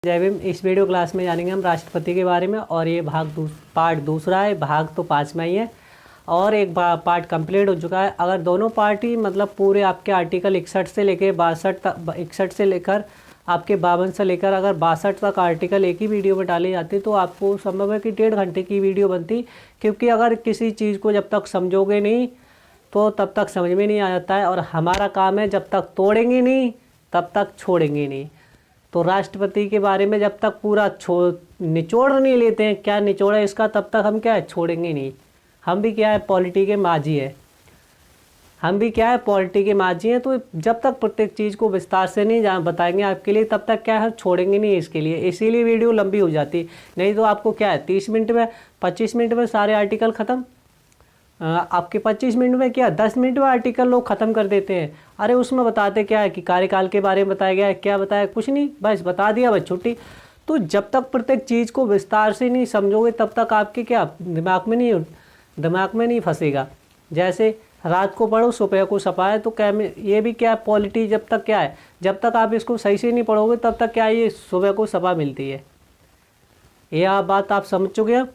जय भीम। इस video class में जानेंगे हम राष्ट्रपति के बारे में और ये पार्ट दूसरा है। भाग तो 5वां ही है और एक पार्ट कंप्लीट हो चुका है। अगर दोनों पार्ट ही मतलब पूरे आपके आर्टिकल 61 से लेकर 62 तक, 61 से लेकर आपके 52 से लेकर अगर 62 तक आर्टिकल एक ही वीडियो में डाले जाते तो आपको संभव है कि 1.5 घंटे की वीडियो बनती, क्योंकि अगर किसी चीज़ को जब तक समझोगे नहीं तो तब तक समझ में नहीं आ जाता है। और हमारा काम है जब तक तोड़ेंगे नहीं तब तक छोड़ेंगे नहीं। तो राष्ट्रपति के बारे में जब तक पूरा निचोड़ नहीं लेते हैं, क्या निचोड़ा इसका, तब तक हम क्या है छोड़ेंगे नहीं। हम भी क्या है पॉलिटी के माजी है, हम भी क्या है पॉलिटी के माजी हैं। तो जब तक प्रत्येक चीज़ को विस्तार से नहीं बताएंगे आपके लिए तब तक क्या है छोड़ेंगे नहीं इसके लिए। इसीलिए वीडियो लंबी हो जाती, नहीं तो आपको क्या है 30 मिनट में 25 मिनट में सारे आर्टिकल ख़त्म। आपके 25 मिनट में क्या 10 मिनट में आर्टिकल लोग ख़त्म कर देते हैं। अरे उसमें बताते क्या है कि कार्यकाल के बारे में बताया गया है, क्या बताया, कुछ नहीं, बस बता दिया, बस छुट्टी। तो जब तक प्रत्येक चीज़ को विस्तार से नहीं समझोगे तब तक आपके क्या दिमाग में नहीं फंसेगा। जैसे रात को पढ़ो सुबह को सफा है, तो क्या ये भी क्या है पॉलिटी जब तक क्या है, जब तक आप इसको सही से नहीं पढ़ोगे तब तक क्या ये सुबह को सफा मिलती है। ये बात आप समझ चुके हैं।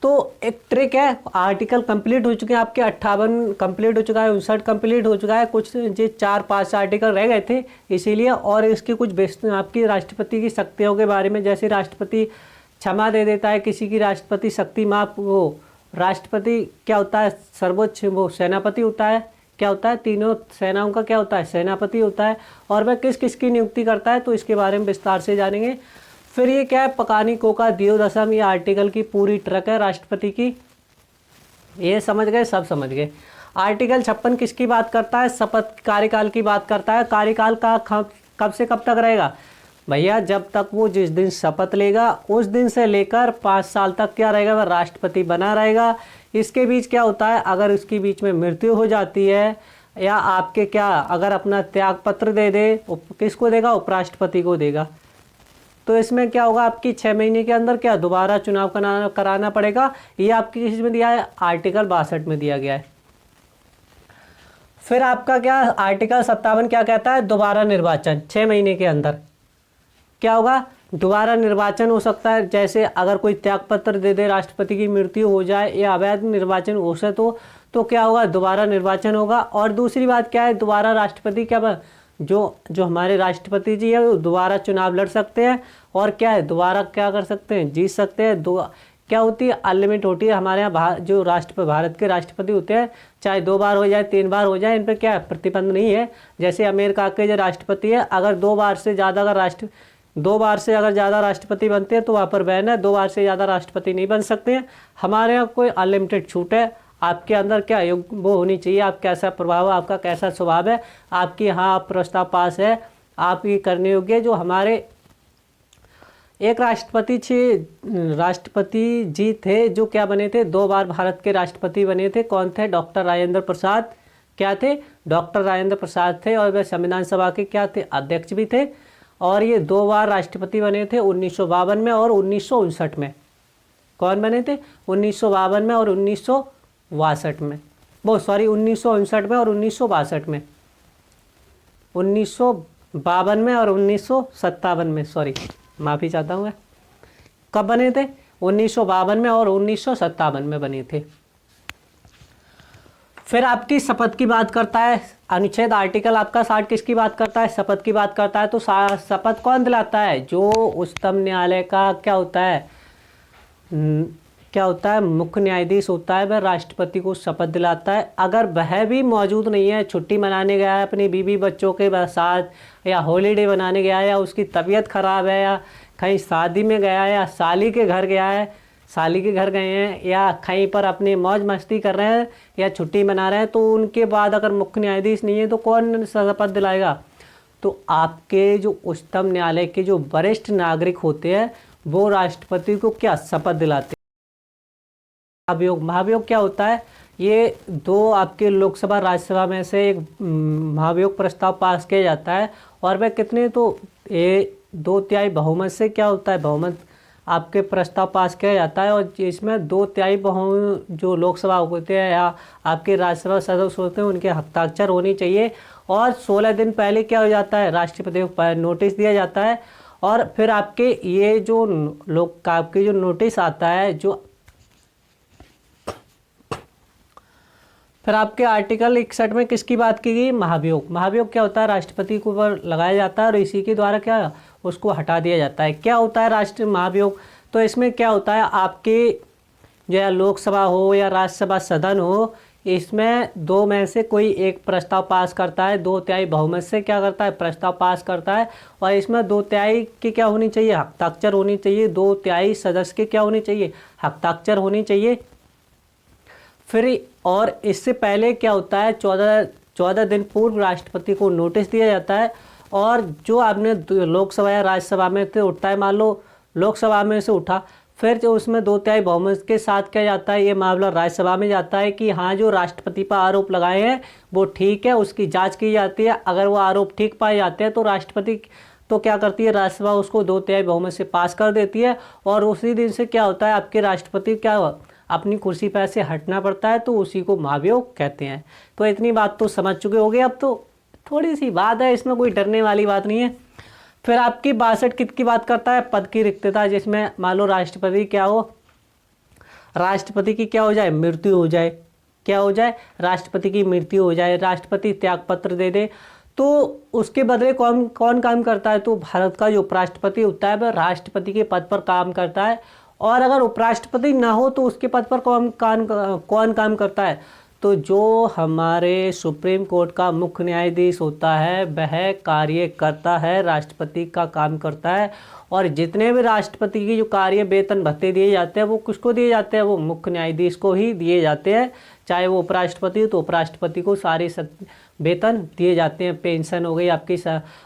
तो एक ट्रिक है, आर्टिकल कंप्लीट हो चुके हैं आपके 58 कंप्लीट हो चुका है, 59 कंप्लीट हो चुका है, कुछ जो 4-5 आर्टिकल रह गए थे इसीलिए। और इसकी कुछ आपकी राष्ट्रपति की शक्तियों के बारे में, जैसे राष्ट्रपति क्षमा दे देता है किसी की, राष्ट्रपति शक्ति माप, वो राष्ट्रपति क्या होता है सर्वोच्च वो सेनापति होता है, क्या होता है तीनों सेनाओं का क्या होता है सेनापति होता है। और वह किस किस की नियुक्ति करता है तो इसके बारे में विस्तार से जानेंगे। फिर ये क्या है पकानी कोका दियोदशम, ये आर्टिकल की पूरी ट्रक है राष्ट्रपति की। ये समझ गए, सब समझ गए। आर्टिकल 56 किसकी बात करता है, शपथ कार्यकाल की बात करता है। कार्यकाल का कब से कब तक रहेगा भैया, जब तक वो जिस दिन शपथ लेगा उस दिन से लेकर 5 साल तक क्या रहेगा, वह राष्ट्रपति बना रहेगा। इसके बीच क्या होता है, अगर इसके बीच में मृत्यु हो जाती है या आपके क्या अगर अपना त्याग पत्र दे दे, किसको देगा, उपराष्ट्रपति को देगा, तो इसमें क्या होगा आपकी 6 महीने के अंदर क्या दोबारा चुनाव कराना पड़ेगा। ये आपकी किस में दिया है, आर्टिकल 62 में दिया गया है। फिर आपका क्या आर्टिकल 57 क्या कहता है, दोबारा निर्वाचन 6 महीने के अंदर क्या होगा, दोबारा निर्वाचन हो सकता है। जैसे अगर कोई त्यागपत्र दे दे, राष्ट्रपति की मृत्यु हो जाए या अवैध निर्वाचन हो सके तो क्या होगा, दोबारा निर्वाचन होगा। और दूसरी बात क्या है, दोबारा राष्ट्रपति क्या जो हमारे राष्ट्रपति जी है वो दोबारा चुनाव लड़ सकते हैं और क्या है दोबारा क्या कर सकते हैं, जीत सकते हैं। क्या होती है अनलिमिट होती है हमारे यहाँ जो भारत के राष्ट्रपति होते हैं, चाहे 2 बार हो जाए 3 बार हो जाए, इन पर क्या है प्रतिबंध नहीं है। जैसे अमेरिका के जो राष्ट्रपति है, अगर 2 बार से ज़्यादा राष्ट्रपति बनते हैं तो वहाँ पर बैन है, 2 बार से ज़्यादा राष्ट्रपति नहीं बन सकते हैं। हमारे यहाँ कोई अनलिमिटेड छूट है। आपके अंदर क्या वो होनी चाहिए, आप कैसा प्रभाव है, आपका कैसा स्वभाव है, आपकी यहाँ प्रस्ताव पास है, आप ये करने योग्य। जो हमारे एक राष्ट्रपति जी थे जो क्या बने थे, 2 बार भारत के राष्ट्रपति बने थे। कौन थे, डॉक्टर राजेंद्र प्रसाद क्या थे, डॉक्टर राजेंद्र प्रसाद थे। और वे संविधान सभा के क्या थे, अध्यक्ष भी थे। और ये 2 बार राष्ट्रपति बने थे, 1952 में और 1959 में। कौन बने थे, 1952 में और 1962 में, 1959 में और 1962 में, 1952 में और 1957 में, माफ़ी चाहता हूँ मैं। कब बने थे, 1952 में और 1957 में बने थे। फिर आपकी शपथ की बात करता है अनुच्छेद आर्टिकल आपका 60 किसकी बात करता है, शपथ की बात करता है। तो शपथ कौन दिलाता है, जो उच्चतम न्यायालय का क्या होता है मुख्य न्यायाधीश होता है, वह राष्ट्रपति को शपथ दिलाता है। अगर वह भी मौजूद नहीं है, छुट्टी मनाने गया है अपनी बीवी बच्चों के साथ, या हॉलीडे मनाने गया है, या उसकी तबीयत खराब है, या कहीं शादी में गया है, या साली के घर गए हैं, या कहीं पर अपनी मौज मस्ती कर रहे हैं या छुट्टी मना रहे हैं, तो उनके बाद अगर मुख्य न्यायाधीश नहीं है तो कौन शपथ दिलाएगा, तो आपके जो उच्चतम न्यायालय के जो वरिष्ठ नागरिक होते हैं वो राष्ट्रपति को क्या शपथ दिलाते हैं। महाभियोग क्या होता है, ये 2 आपके लोकसभा राज्यसभा में से एक महाभियोग प्रस्ताव पास किया जाता है। और वह कितने, तो ये 2/3 बहुमत से क्या होता है, बहुमत आपके प्रस्ताव पास किया जाता है। और इसमें 2/3 जो लोकसभा होते हैं या आपके राज्यसभा सदस्य होते हैं उनके हस्ताक्षर होनी चाहिए। और 16 दिन पहले क्या हो जाता है, राष्ट्रपति को नोटिस दिया जाता है और फिर आपके ये जो लोग आपके जो नोटिस आता है, जो फिर आपके आर्टिकल 61 में किसकी बात की गई? महाभियोग। महाभियोग क्या होता है? राष्ट्रपति के ऊपर लगाया जाता है और इसी के द्वारा क्या उसको हटा दिया जाता है। क्या होता है राष्ट्रीय महाभियोग? तो इसमें क्या होता है, आपके जो है लोकसभा हो या राज्यसभा सदन हो, इसमें दो में से कोई एक प्रस्ताव पास करता है, 2/3 बहुमत से क्या करता है? प्रस्ताव पास करता है। और इसमें 2/3 की क्या होनी चाहिए? हस्ताक्षर होनी चाहिए। 2/3 सदस्य के क्या होनी चाहिए? हस्ताक्षर होनी चाहिए। फिर और इससे पहले क्या होता है, 14 दिन पूर्व राष्ट्रपति को नोटिस दिया जाता है। और जो आपने लोकसभा या राज्यसभा में से उठता है, मान लो लोकसभा में से उठा, फिर जो उसमें 2/3 बहुमत के साथ क्या जाता है, ये मामला राज्यसभा में जाता है कि हाँ जो राष्ट्रपति पर आरोप लगाए हैं वो ठीक है, उसकी जांच की जाती है। अगर वो आरोप ठीक पाए जाते हैं तो राष्ट्रपति तो क्या करती है, राज्यसभा उसको 2/3 बहुमत से पास कर देती है। और उसी दिन से क्या होता है, आपके राष्ट्रपति क्या अपनी कुर्सी पर से हटना पड़ता है, तो उसी को महाभियोग कहते हैं। तो इतनी बात तो समझ चुके होंगे। अब तो थोड़ी सी बात है, इसमें कोई डरने वाली बात नहीं है। फिर आपकी 62 कित की बात करता है? पद की रिक्तता, जिसमें मान लो राष्ट्रपति क्या हो, राष्ट्रपति की क्या हो जाए? मृत्यु हो जाए। क्या हो जाए? राष्ट्रपति की मृत्यु हो जाए, राष्ट्रपति त्याग पत्र दे दे, तो उसके बदले कौन कौन काम करता है? तो भारत का जो उपराष्ट्रपति होता है वह राष्ट्रपति के पद पर काम करता है। और अगर उपराष्ट्रपति ना हो तो उसके पद पर कौन काम करता है? तो जो हमारे सुप्रीम कोर्ट का मुख्य न्यायाधीश होता है वह कार्य करता है, राष्ट्रपति का काम करता है। और जितने भी राष्ट्रपति की जो कार्य वेतन भत्ते दिए जाते हैं वो किसको दिए जाते हैं? वो मुख्य न्यायाधीश को ही दिए जाते हैं। चाहे वो उपराष्ट्रपति हो तो उपराष्ट्रपति को सारे वेतन दिए जाते हैं। पेंशन हो गई आपकी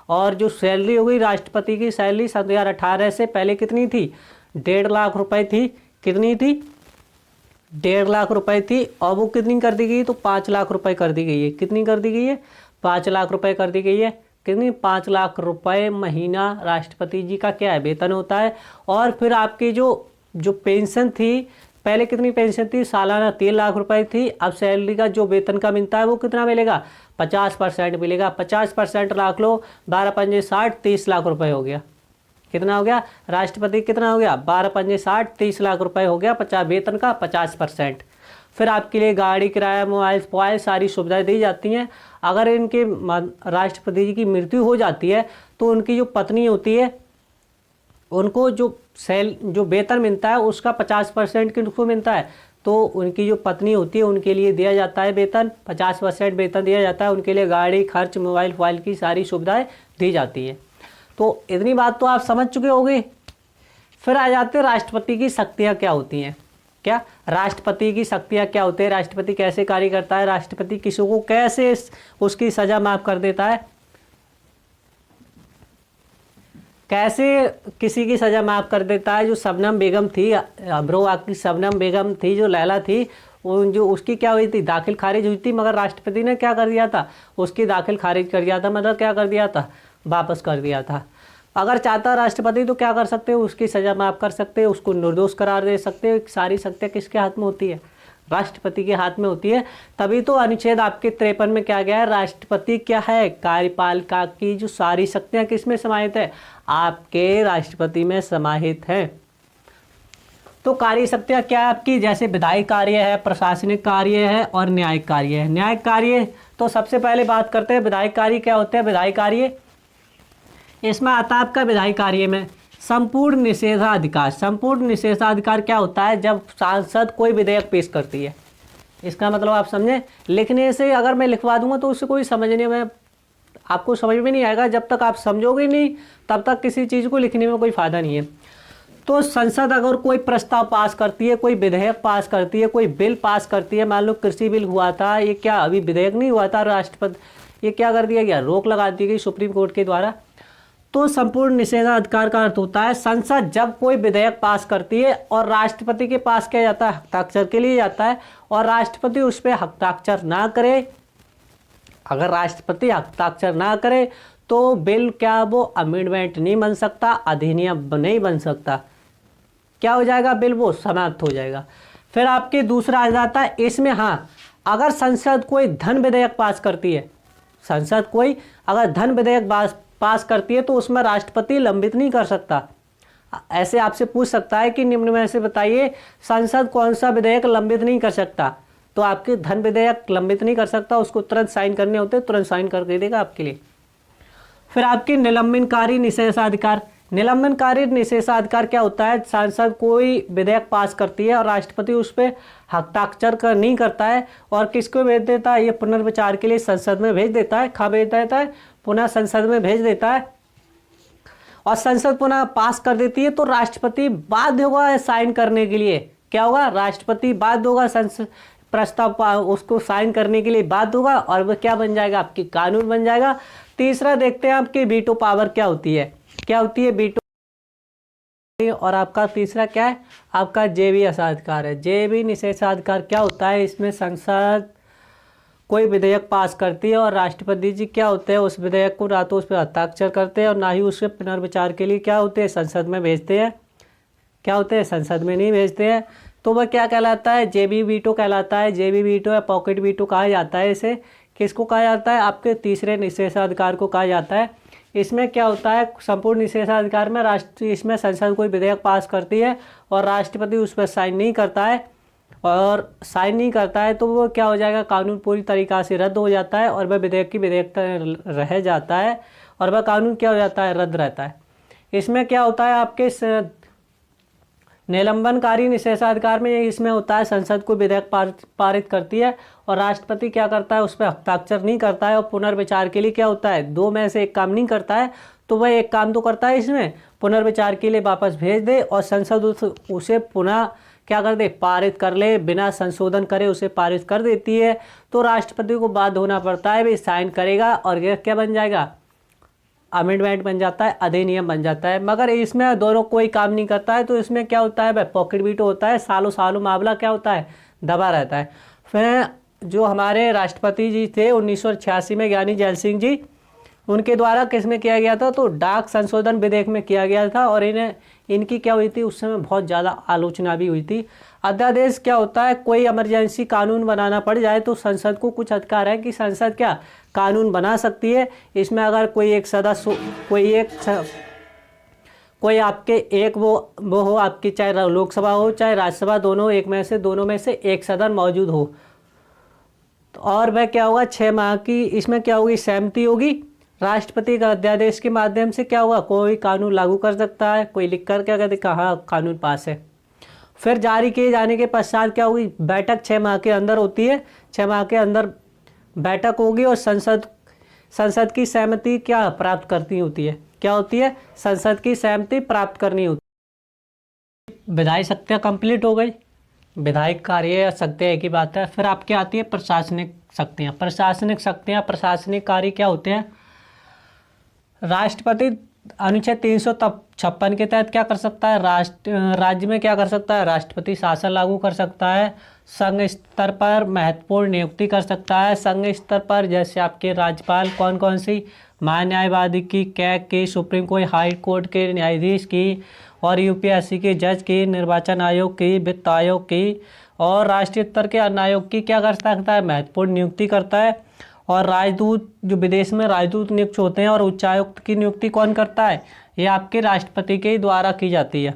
और जो सैलरी हो गई, राष्ट्रपति की सैलरी 2018 से पहले कितनी थी? 1.5 लाख रुपए थी। कितनी थी? 1.5 लाख रुपए थी। और वो कितनी कर दी गई? तो 5 लाख रुपए कर दी गई है। कितनी कर दी गई है? 5 लाख रुपए कर दी गई है। कितनी? 5 लाख रुपए महीना राष्ट्रपति जी का क्या है? वेतन होता है। और फिर आपकी जो पेंशन थी, पहले कितनी पेंशन थी? सालाना 3 लाख रुपए थी। अब सैलरी का जो वेतन का मिलता है वो कितना मिलेगा? 50% मिलेगा। 50% रख लो, 12 पंजे 60, 30 लाख रुपए हो गया। कितना हो गया? राष्ट्रपति कितना हो गया? 12 पंजे 60, 30 लाख रुपए हो गया 50 वेतन का 50%। फिर आपके लिए गाड़ी किराया, मोबाइल सारी सुविधाएं दी जाती हैं। अगर इनके राष्ट्रपति जी की मृत्यु हो जाती है तो उनकी जो पत्नी होती है उनको जो वेतन मिलता है उसका 50% किनको मिलता है? तो उनकी जो पत्नी होती है उनके लिए दिया जाता है वेतन, 50% वेतन दिया जाता है। उनके लिए गाड़ी खर्च, मोबाइल की सारी सुविधाएं दी जाती है। तो इतनी बात तो आप समझ चुके होंगे। फिर आ जाते हैं राष्ट्रपति की शक्तियाँ क्या होती हैं। क्या राष्ट्रपति की शक्तियाँ क्या होती है? राष्ट्रपति कैसे कार्य करता है? राष्ट्रपति किसी को कैसे उसकी सजा माफ कर देता है? कैसे किसी की सजा माफ कर देता है? जो शबनम बेगम थी, अमरोहा की शबनम बेगम थी, जो लैला थी, जो उसकी क्या हुई थी? दाखिल खारिज हुई थी, मगर राष्ट्रपति ने क्या कर दिया था? उसकी दाखिल खारिज कर दिया था। मतलब क्या कर दिया था? वापस कर दिया था। अगर चाहता राष्ट्रपति तो क्या कर सकते हो? उसकी सजा माफ कर सकते हैं, उसको निर्दोष करार दे सकते हैं। सारी शक्तियाँ किसके हाथ में होती है? राष्ट्रपति के हाथ में होती है। तभी तो अनुच्छेद आपके 53 में क्या गया है? राष्ट्रपति क्या है? कार्यपालिका की जो सारी शक्तियाँ किस में समाहित है? आपके राष्ट्रपति में समाहित है। तो कार्य शक्तियाँ क्या है आपकी? जैसे विधायी कार्य है, प्रशासनिक कार्य है और न्यायिक कार्य है। न्यायिक कार्य तो सबसे पहले बात करते हैं विधायी कार्य क्या होते हैं। विधायी कार्य इसमें आता है आपका विधायी कार्य में संपूर्ण निषेधाधिकार। संपूर्ण निषेधाधिकार क्या होता है? जब सांसद कोई विधेयक पेश करती है, इसका मतलब आप समझे। लिखने से अगर मैं लिखवा दूंगा तो उससे कोई समझने में आपको समझ में नहीं आएगा। जब तक आप समझोगे नहीं तब तक किसी चीज़ को लिखने में कोई फ़ायदा नहीं है। तो संसद अगर कोई प्रस्ताव पास करती है, कोई विधेयक पास करती है, कोई बिल पास करती है, मान लो कृषि बिल हुआ था, ये क्या अभी विधेयक नहीं हुआ था, राष्ट्रपति ये क्या कर दिया गया? रोक लगा दी गई सुप्रीम कोर्ट के द्वारा। तो संपूर्ण निषेधाधिकार का अर्थ होता है संसद जब कोई विधेयक पास करती है और राष्ट्रपति के पास क्या जाता है? हस्ताक्षर के लिए जाता है। और राष्ट्रपति उस पर हस्ताक्षर ना करे, अगर राष्ट्रपति हस्ताक्षर ना करे तो बिल क्या वो अमेंडमेंट नहीं बन सकता, अधिनियम नहीं बन सकता। क्या हो जाएगा? बिल वो समाप्त हो जाएगा। फिर आपके दूसरा आ जाता है इसमें, हाँ, अगर संसद कोई धन विधेयक पास करती है, संसद कोई अगर धन विधेयक पास करती है तो उसमें राष्ट्रपति लंबित नहीं कर सकता। ऐसे आपसे पूछ सकता है कि निम्न में से बताइए संसद कौन सा विधेयक लंबित नहीं कर सकता, तो आपके धन विधेयक लंबित नहीं कर सकता, उसको तुरंत साइन करने होते हैं, तुरंत साइन करके देगा आपके लिए। फिर आपकी निलंबनकारी निषेधाधिकार। निलंबनकारी निषेधाधिकार क्या होता है? संसद कोई विधेयक पास करती है और राष्ट्रपति उस पर हस्ताक्षर नहीं करता है और किसको भेज देता है? ये पुनर्विचार के लिए संसद में भेज देता है। कहाँ भेज देता है? पुनः संसद में भेज देता है और संसद पुनः पास कर देती है तो राष्ट्रपति बाध्य होगा साइन करने के लिए। क्या होगा? राष्ट्रपति बाध्य होगा संसद प्रस्ताव उसको साइन करने के लिए बाध्य होगा और वह क्या बन जाएगा? आपकी कानून बन जाएगा। तीसरा देखते हैं आपकी वीटो पावर क्या होती है। क्या होती है वीटो? और आपका तीसरा क्या है? आपका जेबी निषेधाधिकार है। जेबी निषेधाधिकार क्या होता है? इसमें संसद कोई विधेयक पास करती है और राष्ट्रपति जी क्या होते हैं? उस विधेयक को ना तो उस पर हस्ताक्षर करते हैं और ना ही उसके पुनर्विचार के लिए क्या होते हैं? संसद में भेजते हैं। क्या होते हैं? संसद में नहीं भेजते हैं। तो वह क्या कहलाता है? जेबी वीटो कहलाता है। जेबी वीटो या पॉकेट वीटो कहा जाता है। इसे किसको कहा जाता है? आपके तीसरे निषेधाधिकार को कहा जाता है। इसमें क्या होता है? संपूर्ण निषेधाधिकार में इसमें संसद कोई विधेयक पास करती है और राष्ट्रपति उस पर साइन नहीं करता है और साइन नहीं करता है तो वो क्या हो जाएगा? कानून पूरी तरीक़ा से रद्द हो जाता है और वह विधेयक की विधेयकता रह जाता है और वह कानून क्या हो जाता है? रद्द रहता है। इसमें क्या होता है? आपके निलंबनकारी निषेधाधिकार में इसमें होता है संसद को विधेयक पारित करती है और राष्ट्रपति क्या करता है? उस पर हस्ताक्षर नहीं करता है और पुनर्विचार के लिए क्या होता है? दो में से एक काम नहीं करता है तो वह एक काम तो करता है इसमें पुनर्विचार के लिए वापस भेज दे और संसद उसे पुनः क्या कर दे? पारित कर ले, बिना संशोधन करे उसे पारित कर देती है। तो राष्ट्रपति को बाध्य होना पड़ता है, भी साइन करेगा और यह क्या बन जाएगा? अमेंडमेंट बन जाता है, अधिनियम बन जाता है। मगर इसमें दोनों कोई काम नहीं करता है तो इसमें क्या होता है? भाई पॉकेट वीटो होता है। सालों सालों मामला क्या होता है? दबा रहता है। फिर जो हमारे राष्ट्रपति जी थे 1986 में ज्ञानी जैल सिंह जी, उनके द्वारा किस में किया गया था? तो डाक संशोधन विधेयक में किया गया था और इनकी क्या हुई थी? उस समय बहुत ज़्यादा आलोचना भी हुई थी। अध्यादेश क्या होता है? कोई इमरजेंसी कानून बनाना पड़ जाए तो संसद को कुछ अधिकार है कि संसद क्या कानून बना सकती है। इसमें अगर कोई एक सदस्य कोई आपके एक वो हो आपकी, चाहे लोकसभा हो चाहे राज्यसभा, दोनों में से एक सदन मौजूद हो और वह क्या होगा? 6 माह की इसमें क्या होगी? सहमति होगी। राष्ट्रपति का अध्यादेश के माध्यम से क्या होगा? कोई कानून लागू कर सकता है। कोई लिख कर क्या कहते? कहाँ कानून पास है। फिर जारी किए जाने के पश्चात क्या होगी? बैठक 6 माह के अंदर होती है। 6 माह के अंदर बैठक होगी और संसद की सहमति क्या प्राप्त करनी होती है? क्या होती है? संसद की सहमति प्राप्त करनी होती है। विधायी शक्तियाँ कंप्लीट हो गई। विधायिक कार्य या शक्तियाँ एक ही बात है। फिर आपकी आती है प्रशासनिक शक्तियाँ। प्रशासनिक कार्य क्या होते हैं? राष्ट्रपति अनुच्छेद 356 के तहत क्या कर सकता है? राज्य में क्या कर सकता है? राष्ट्रपति शासन लागू कर सकता है। संघ स्तर पर महत्वपूर्ण नियुक्ति कर सकता है। संघ स्तर पर जैसे आपके राज्यपाल कौन कौन सी? महान्यायवादी की, कैग की, सुप्रीम कोर्ट, हाई कोर्ट के न्यायाधीश की और यूपीएससी के जज की, निर्वाचन आयोग की, वित्त आयोग की और राष्ट्रीय स्तर के अन्य आयोग की क्या कर सकता है? महत्वपूर्ण नियुक्ति करता है। और राजदूत, जो विदेश में राजदूत नियुक्त होते हैं और उच्चायुक्त की नियुक्ति कौन करता है? ये आपके राष्ट्रपति के द्वारा की जाती है।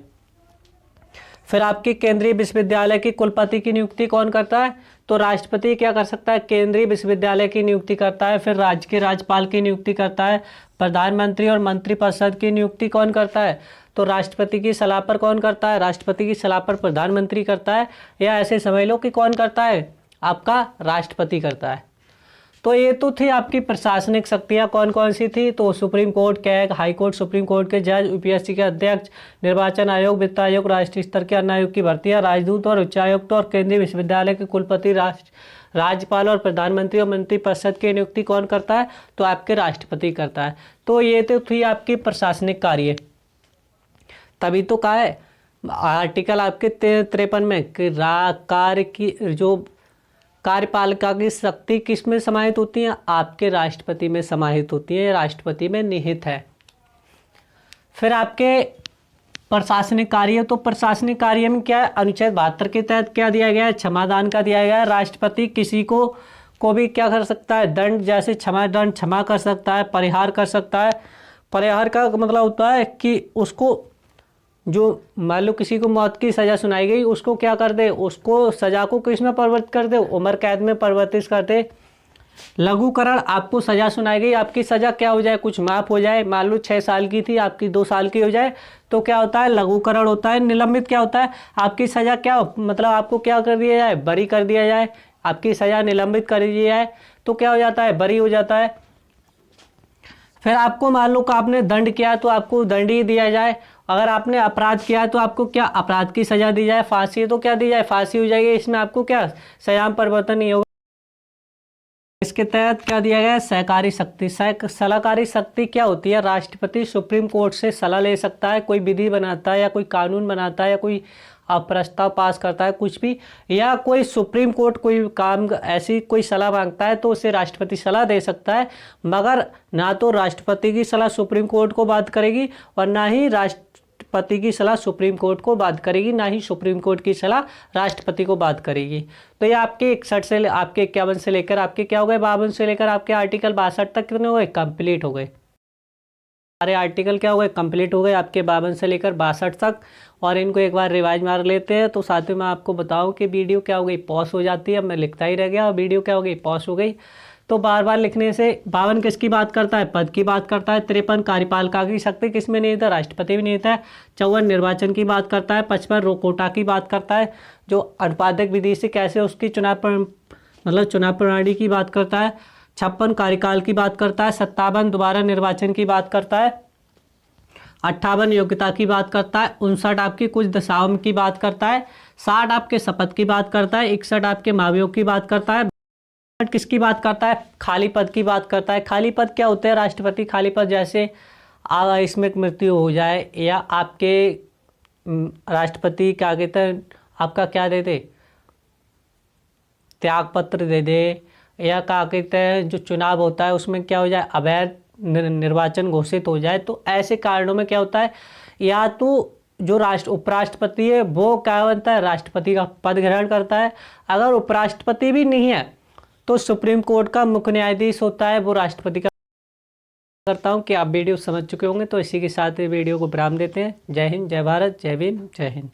फिर आपके केंद्रीय विश्वविद्यालय की कुलपति की नियुक्ति कौन करता है? तो राष्ट्रपति क्या कर सकता है? केंद्रीय विश्वविद्यालय की नियुक्ति करता है। फिर राज्य के राज्यपाल की नियुक्ति करता है। प्रधानमंत्री और मंत्रिपरिषद की नियुक्ति कौन करता है? तो राष्ट्रपति की सलाह पर कौन करता है? राष्ट्रपति की सलाह पर प्रधानमंत्री करता है, या ऐसे समझ लो कि कौन करता है? आपका राष्ट्रपति करता है। तो ये तो थी आपकी प्रशासनिक शक्तियाँ कौन कौन सी थी? तो supreme court, CAG, high court, supreme court के जज, यूपीएससी के अध्यक्ष, निर्वाचन आयोग, वित्त आयोग, राष्ट्रीय स्तर के अन्य आयोग की भर्तियाँ, राजदूत और उच्चायुक्त और केंद्रीय विश्वविद्यालय के कुलपति, राज्यपाल और प्रधानमंत्री और मंत्रिपरिषद की नियुक्ति कौन करता है? तो आपके राष्ट्रपति करता है। तो ये तो थी आपकी प्रशासनिक कार्य। तभी तो कहा है आर्टिकल आपके 53 में कि कार्य की जो कार्यपालिका की शक्ति किस में समाहित होती है? आपके राष्ट्रपति में समाहित होती है, राष्ट्रपति में निहित है। फिर आपके प्रशासनिक कार्य, तो प्रशासनिक कार्य में क्या है? अनुच्छेद 72 के तहत क्या दिया गया है? क्षमादान का दिया गया है। राष्ट्रपति किसी को भी क्या कर सकता है? दंड, जैसे क्षमा कर सकता है, परिहार कर सकता है, परिहार का मतलब होता है कि उसको, जो मान लो किसी को मौत की सज़ा सुनाई गई, उसको क्या कर दे, उसको सज़ा को किस में परिवर्तित कर दे, उम्र कैद में परिवर्तित कर दे। लघुकरण, आपको सज़ा सुनाई गई, आपकी सज़ा क्या हो जाए, कुछ माफ़ हो जाए, मान लो 6 साल की थी, आपकी 2 साल की हो जाए, तो क्या होता है, लघुकरण होता है। निलंबित क्या होता है, आपकी सज़ा क्या मतलब आपको क्या कर दिया जाए, बरी कर दिया जाए, आपकी सज़ा निलंबित कर दी जाए, तो क्या हो जाता है, बरी हो जाता है। फिर आपको मान लो कि आपने दंड किया तो आपको दंड ही दिया जाए। अगर आपने अपराध किया तो आपको क्या, अपराध की सज़ा दी जाए। फांसी है तो क्या दी जाए, फांसी हो जाएगी। इसमें आपको क्या, सज़ा में परिवर्तन नहीं होगा। इसके तहत क्या दिया गया है, सहकारी शक्ति। सलाहकारी शक्ति क्या होती है, राष्ट्रपति सुप्रीम कोर्ट से सलाह ले सकता है, कोई विधि बनाता है या कोई कानून बनाता है या कोई प्रस्ताव पास करता है, कुछ भी, या कोई सुप्रीम कोर्ट कोई काम ऐसी कोई सलाह मांगता है तो उसे राष्ट्रपति सलाह दे सकता है। मगर ना तो राष्ट्रपति की सलाह सुप्रीम कोर्ट को बात करेगी और ना ही राष्ट्रपति की सलाह सुप्रीम कोर्ट को बात करेगी, ना ही सुप्रीम कोर्ट की सलाह राष्ट्रपति को बात करेगी। तो ये आपके 61 से आपके 51 से लेकर आपके क्या हो गए, 52 से लेकर आपके आर्टिकल 62 तक कितने हो गए, कंप्लीट हो गए। सारे आर्टिकल क्या हो गए, कंप्लीट हो गए आपके 52 से लेकर 62 तक। और इनको एक बार रिवाइज मार लेते हैं। तो साथ में मैं आपको बताऊं कि वीडियो क्या हो गई, पॉज हो जाती है। अब मैं लिखता ही रह गया और वीडियो क्या हो गई, पॉज हो गई। तो बार बार लिखने से 52 किसकी बात करता है, पद की बात करता है। 53 कार्यपालिका की शक्ति किसमें नहीं था, राष्ट्रपति भी नहीं था। 54 निर्वाचन की बात करता है। 55 रोकोटा की बात करता है, जो अनुपातक विधि से कैसे उसकी मतलब चुनाव प्रणाली की बात करता है। 56 कार्यकाल की बात करता है। 57 दोबारा निर्वाचन की बात करता है। 58 योग्यता की बात करता है। 59 आपकी कुछ दशाओं की बात करता है। 60 आपके शपथ की बात करता है। 61 आपके महाभियोग की बात करता है। किसकी बात करता है, खाली पद की बात करता है। खाली पद क्या होते हैं, राष्ट्रपति खाली पद, जैसे इसमें मृत्यु हो जाए या आपके राष्ट्रपति क्या कहते हैं, आपका क्या दे दे, त्याग पत्र दे दे, या क्या कहते हैं जो चुनाव होता है उसमें क्या हो जाए, अवैध निर्वाचन घोषित हो जाए। तो ऐसे कारणों में क्या होता है, या तो जो उपराष्ट्रपति है वो क्या बनता है, राष्ट्रपति का पद ग्रहण करता है। अगर उपराष्ट्रपति भी नहीं है तो सुप्रीम कोर्ट का मुख्य न्यायाधीश होता है, वो राष्ट्रपति का। करता हूँ कि आप वीडियो समझ चुके होंगे। तो इसी के साथ वीडियो को विराम देते हैं। जय हिंद, जय भारत, जय भीम, जय हिंद।